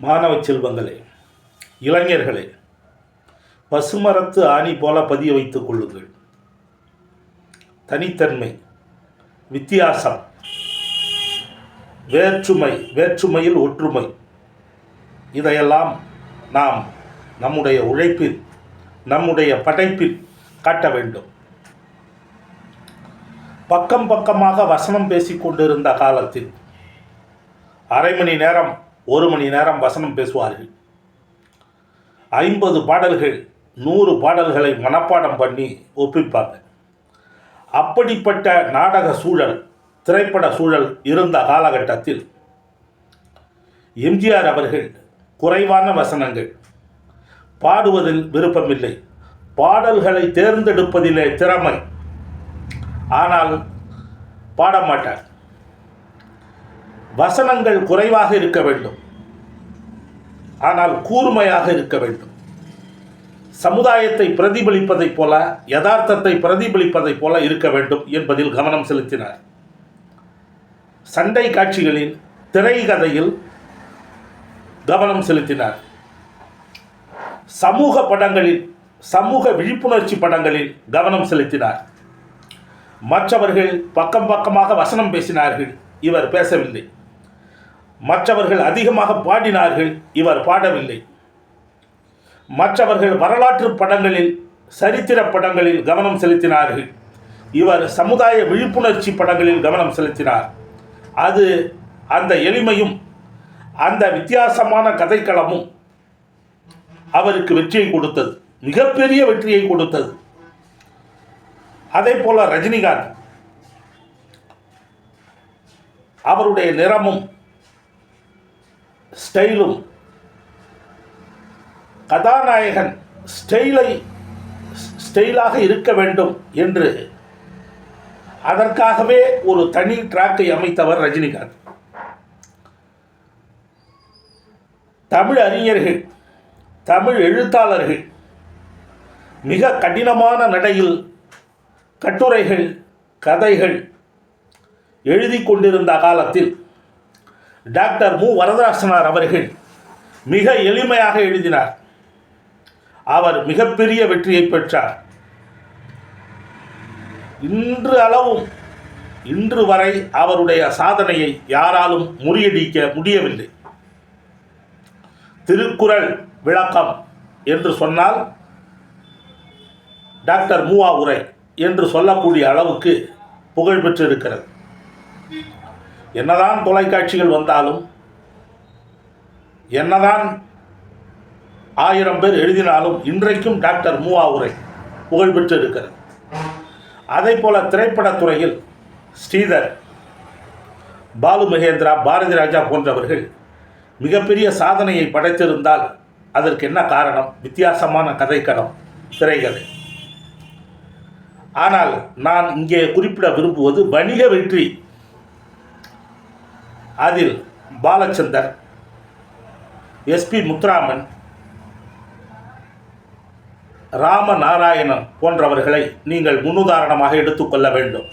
மாணவ செல்வங்களே, இளைஞர்களே, பசுமரத்து ஆணி போல பதிய வைத்துக் கொள்ளுங்கள். தனித்தன்மை, வித்தியாசம், வேற்றுமையில் ஒற்றுமை, இதையெல்லாம் நாம் நம்முடைய உழைப்பில், நம்முடைய படைப்பில் காட்ட வேண்டும். பக்கம் பக்கமாக வசனம் பேசிக்கொண்டிருந்த காலத்தில் அரை மணி நேரம் 1 மணி நேரம் வசனம் பேசுவார்கள். 50 பாடல்கள் 100 பாடல்களை மனப்பாடம் பண்ணி ஒப்பிப்பாங்க. அப்படிப்பட்ட நாடக சூழல், திரைப்பட சூழல் இருந்த காலகட்டத்தில் எம்ஜிஆர் அவர்கள் குறைவான வசனங்கள், பாடுவதில் விருப்பமில்லை, பாடல்களை தேர்ந்தெடுப்பதிலே திறமை, ஆனால் பாடமாட்டார். வசனங்கள் குறைவாக இருக்க வேண்டும், ஆனால் கூர்மையாக இருக்க வேண்டும். சமுதாயத்தை பிரதிபலிப்பதைப் போல, யதார்த்தத்தை பிரதிபலிப்பதைப் போல இருக்க வேண்டும் என்பதில் கவனம் செலுத்தினார். சண்டை காட்சிகளில், திரைக்கதையில் கவனம் செலுத்தினார். சமூக படங்களில், சமூக விழிப்புணர்ச்சி படங்களில் கவனம் செலுத்தினார். மற்றவர்கள் பக்கம் பக்கமாக வசனம் பேசினார்கள், இவர் பேசவில்லை. மற்றவர்கள் அதிகமாக பாடினார்கள், இவர் பாடவில்லை. மற்றவர்கள் வரலாற்று படங்களில், சரித்திர படங்களில் கவனம் செலுத்தினார்கள், இவர் சமுதாய விழிப்புணர்ச்சி படங்களில் கவனம் செலுத்தினார். அது அந்த எளிமையும் அந்த வித்தியாசமான கதைக்களமும் அவருக்கு வெற்றியை கொடுத்தது, மிகப்பெரிய வெற்றியை கொடுத்தது. அதே போல ரஜினிகாந்த், அவருடைய நிறமும் ஸ்டைலும், கதாநாயகன் ஸ்டைலாக இருக்க வேண்டும் என்று அதற்காகவே ஒரு தனி ட்ராக்கை அமைத்தவர் ரஜினிகாந்த். தமிழ் அறிஞர்கள், தமிழ் எழுத்தாளர்கள் மிக கடினமான நடையில் கட்டுரைகள், கதைகள் எழுதி கொண்டிருந்த காலத்தில் டாக்டர் மு. வரதராசனார் அவர்கள் மிக எளிமையாக எழுதினார். அவர் மிகப்பெரிய வெற்றியை பெற்றார். இன்று வரை அவருடைய சாதனையை யாராலும் முறியடிக்க முடியவில்லை. திருக்குறள் விளக்கம் என்று சொன்னால் டாக்டர் மூவா உரை என்று சொல்லக்கூடிய அளவுக்கு புகழ் பெற்றிருக்கிறது. என்னதான் தொலைக்காட்சிகள் வந்தாலும், என்னதான் 1000 பேர் எழுதினாலும் இன்றைக்கும் டாக்டர் மூவா உரை புகழ் பெற்று இருக்கிறது. அதே போல திரைப்படத்துறையில் ஸ்ரீதர், பாலு மகேந்திரா, பாரதி ராஜா போன்றவர்கள் மிகப்பெரிய சாதனையை படைத்திருந்தால் அதற்கு என்ன காரணம்? வித்தியாசமான கதைக்களம், திரைக்கதை. ஆனால் நான் இங்கே குறிப்பிட விரும்புவது வணிக வெற்றி. அதில் பாலச்சந்தர், எஸ்பி முத்துராமன், ராமநாராயணன் போன்றவர்களை நீங்கள் முன்னுதாரணமாக எடுத்துக்கொள்ள வேண்டும்.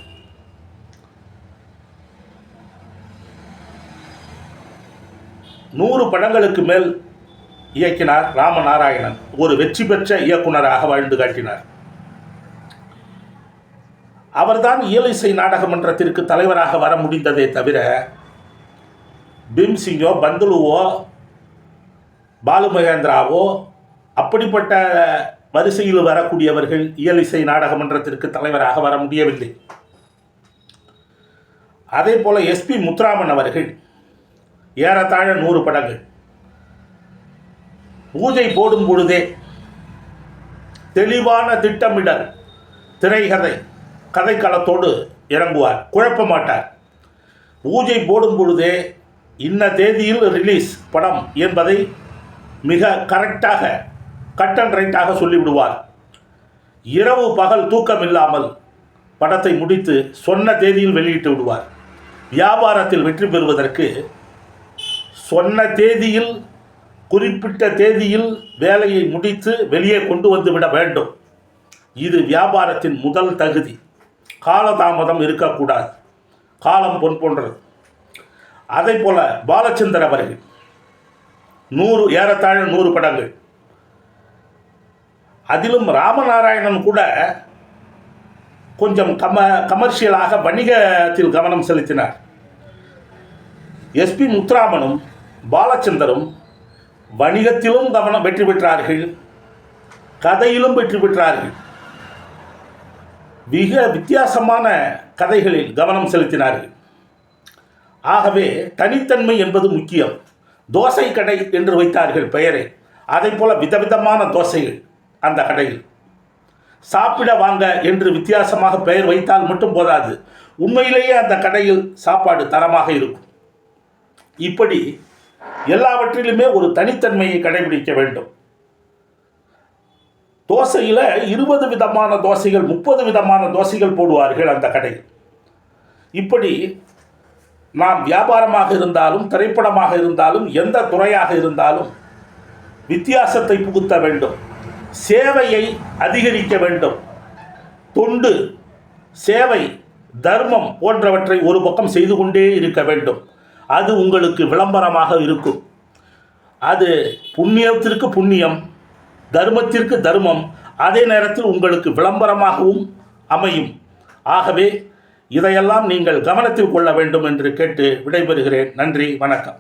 நூறு படங்களுக்கு மேல் இயக்கினார் ராமநாராயணன். ஒரு வெற்றி பெற்ற இயக்குனராக வாழ்ந்து காட்டினார். அவர்தான் இயலிசை நாடக மன்றத்திற்கு தலைவராக வர முடிந்ததே தவிர பீம்சிங்கோ, பந்துலுவோ, பாலு மகேந்திராவோ அப்படிப்பட்ட வரிசையில் வரக்கூடியவர்கள் இயலிசை நாடக மன்றத்திற்கு தலைவராக வர முடியவில்லை. அதே போல எஸ்பி முத்துராமன் அவர்கள் ஏறத்தாழ 100 படங்கள். பூஜை போடும் பொழுதே தெளிவான திட்டமிடல், திரைக்கதை, கதைக்களத்தோடு இறங்குவார், குழப்ப மாட்டார். பூஜை போடும் பொழுதே இன்ன தேதியில் ரிலீஸ் படம் என்பதை மிக கரெக்டாக, கட் அண்ட் ரைட்டாக சொல்லிவிடுவார். இரவு பகல் தூக்கம் இல்லாமல் படத்தை முடித்து சொன்ன தேதியில் வெளியிட்டு விடுவார். வியாபாரத்தில் வெற்றி பெறுவதற்கு சொன்ன தேதியில், குறிப்பிட்ட தேதியில் வேலையை முடித்து வெளியே கொண்டு வந்து விட வேண்டும். இது வியாபாரத்தின் முதல் தகுதி. காலதாமதம் இருக்கக்கூடாது. காலம் பொன் போன்றது. அதே போல பாலச்சந்தர் அவர்கள் ஏறத்தாழ 100 படங்கள். அதிலும் ராமநாராயணன் கூட கொஞ்சம் கமர்ஷியலாக வணிகத்தில் கவனம் செலுத்தினார். எஸ்பி முத்துராமனும் பாலச்சந்தரும் வணிகத்திலும் வெற்றி பெற்றார்கள், கதையிலும் வெற்றி பெற்றார்கள். மிக வித்தியாசமான கதைகளில் கவனம் செலுத்தினார்கள். ஆகவே தனித்தன்மை என்பது முக்கியம். தோசை கடை என்று வைத்தார்கள் பெயரை. அதை போல விதவிதமான தோசைகள் அந்த கடையில். சாப்பிட வாங்க என்று வித்தியாசமாக பெயர் வைத்தால் மட்டும் போதாது, உண்மையிலேயே அந்த கடையில் சாப்பாடு தரமாக இருக்கும். இப்படி எல்லாவற்றிலுமே ஒரு தனித்தன்மையை கடைபிடிக்க வேண்டும். தோசையில் 20 விதமான தோசைகள், 30 விதமான தோசைகள் போடுவார்கள் அந்த கடையில். இப்படி நாம் வியாபாரமாக இருந்தாலும், திரைப்படமாக இருந்தாலும், எந்த துறையாக இருந்தாலும் வித்தியாசத்தை புகுத்த வேண்டும். சேவையை அதிகரிக்க வேண்டும். தொண்டு, சேவை, தர்மம் போன்றவற்றை ஒரு பக்கம் செய்து கொண்டே இருக்க வேண்டும். அது உங்களுக்கு விளம்பரமாக இருக்கும். அது புண்ணியத்திற்கு புண்ணியம், தர்மத்திற்கு தர்மம், அதே நேரத்தில் உங்களுக்கு விளம்பரமாகவும் அமையும். ஆகவே இதையெல்லாம் நீங்கள் கவனத்தில் கொள்ள வேண்டும் என்று கேட்டு விடைபெறுகிறேன். நன்றி, வணக்கம்.